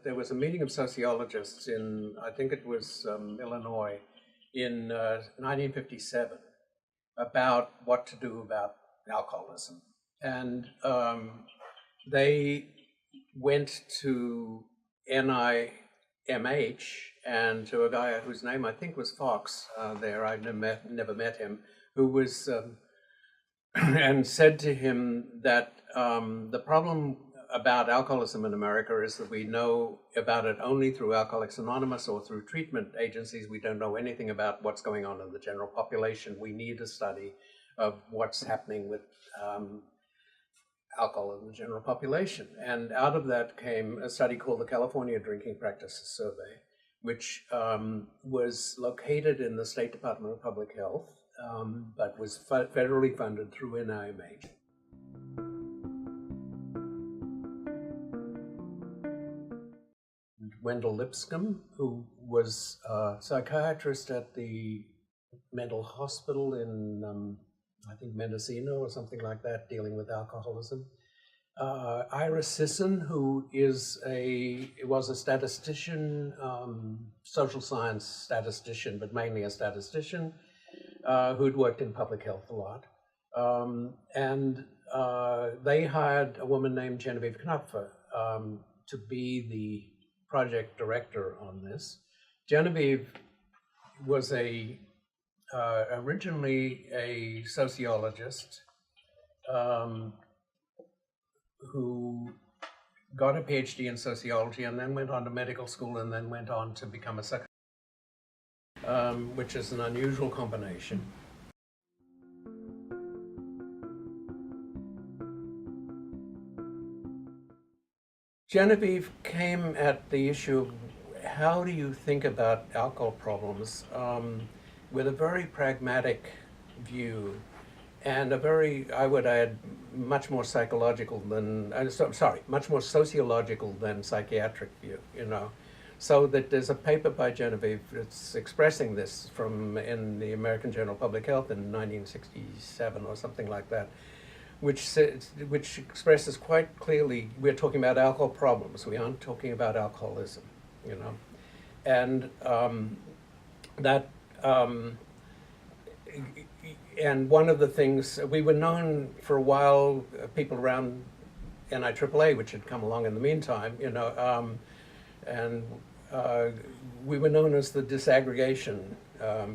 there was a meeting of sociologists in, I think it was Illinois, in 1957 about what to do about alcoholism. And they went to NIMH and to a guy whose name I think was Fox there, I never met him, who was, and said to him that the problem about alcoholism in America is that we know about it only through Alcoholics Anonymous or through treatment agencies. We don't know anything about what's going on in the general population. We need a study of what's happening with alcohol in the general population. And out of that came a study called the California Drinking Practices Survey, which was located in the State Department of Public Health, but was federally funded through NIMH. Wendell Lipscomb, who was a psychiatrist at the mental hospital in, I think, Mendocino or something like that, dealing with alcoholism. Ira Sisson, who was a statistician, social science statistician, but mainly a statistician, who'd worked in public health a lot. And they hired a woman named Genevieve Knopfer to be the project director on this. Genevieve was originally a sociologist who got a Ph.D. in sociology and then went on to medical school and then went on to become a psychiatrist, which is an unusual combination. Genevieve came at the issue of how do you think about alcohol problems with a very pragmatic view and a very, I would add, much more psychological than, much more sociological than psychiatric view, you know. So that there's a paper by Genevieve that's expressing this in the American Journal of Public Health in 1967 or something like that, which expresses quite clearly, we're talking about alcohol problems, we aren't talking about alcoholism, you know. And and one of the things, we were known for a while, people around NIAAA, which had come along in the meantime, you know, and we were known as the disaggregation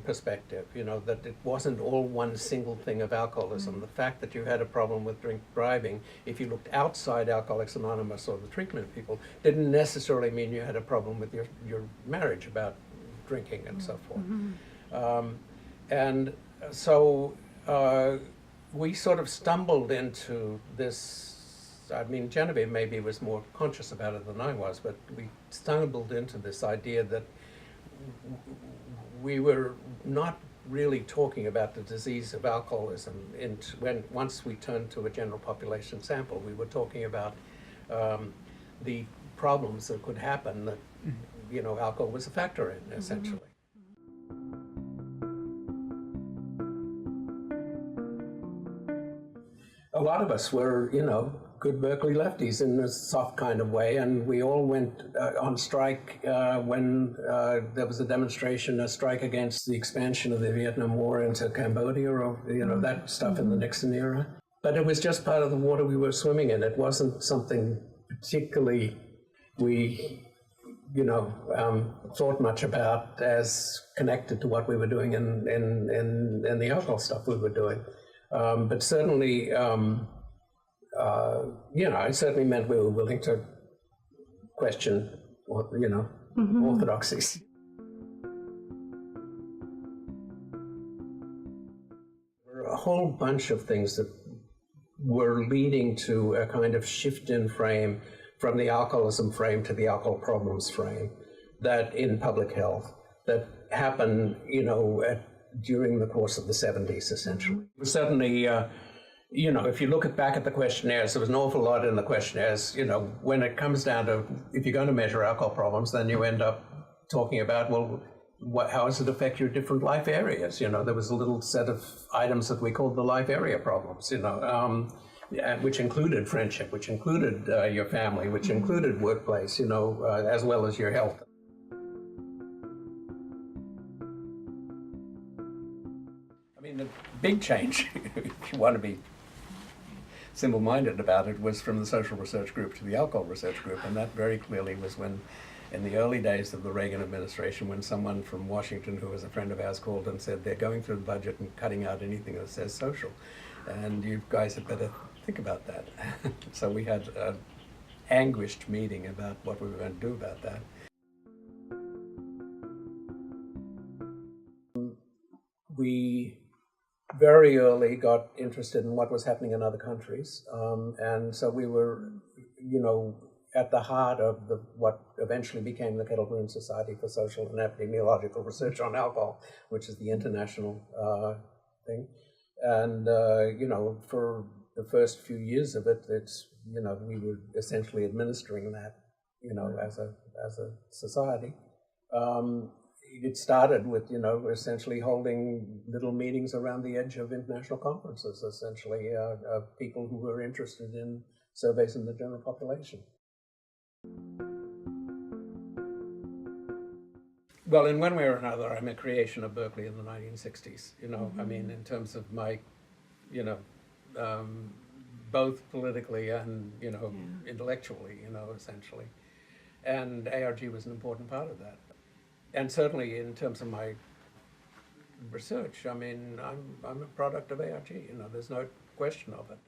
perspective, you know, that it wasn't all one single thing of alcoholism. Mm-hmm. The fact that you had a problem with drink driving, if you looked outside Alcoholics Anonymous or the treatment people, didn't necessarily mean you had a problem with your marriage about drinking and so forth. Mm-hmm. And so we sort of stumbled into this. I mean, Genevieve maybe was more conscious about it than I was, but we stumbled into this idea that we were not really talking about the disease of alcoholism once we turned to a general population sample. We were talking about the problems that could happen that, you know, alcohol was a factor in, essentially. A lot of us were, you know, good Berkeley lefties in a soft kind of way, and we all went on strike when there was a strike against the expansion of the Vietnam War into Cambodia, or, you know, that stuff in the Nixon era. But it was just part of the water we were swimming in. It wasn't something particularly we, you know, thought much about as connected to what we were doing in the alcohol stuff we were doing. But certainly, you know, it certainly meant we were willing to question, you know, orthodoxies. There were a whole bunch of things that were leading to a kind of shift in frame from the alcoholism frame to the alcohol problems frame that in public health that happened, you know, during the course of the 70s, essentially. Certainly, you know, if you look back at the questionnaires, there was an awful lot in the questionnaires. You know, when it comes down to, if you're going to measure alcohol problems, then you end up talking about, well, how does it affect your different life areas? You know, there was a little set of items that we called the life area problems, you know, Yeah, which included friendship, which included your family, which included workplace, as well as your health. I mean, the big change, if you want to be simple-minded about it, was from the social research group to the alcohol research group, and that very clearly was when, in the early days of the Reagan administration, when someone from Washington who was a friend of ours called and said they're going through the budget and cutting out anything that says social, and you guys had better think about that. So we had an anguished meeting about what we were going to do about that. We very early got interested in what was happening in other countries, and so we were, at the heart of what eventually became the Kettle-Brune Society for Social and Epidemiological Research on Alcohol, which is the international thing. And for the first few years of it, we were essentially administering that, as a society. It started with, essentially holding little meetings around the edge of international conferences, essentially, of people who were interested in surveys in the general population. Well, in one way or another, I'm a creation of Berkeley in the 1960s, I mean, in terms of my, both politically and, intellectually, essentially. And ARG was an important part of that. And certainly in terms of my research, I mean, I'm a product of ARG, there's no question of it.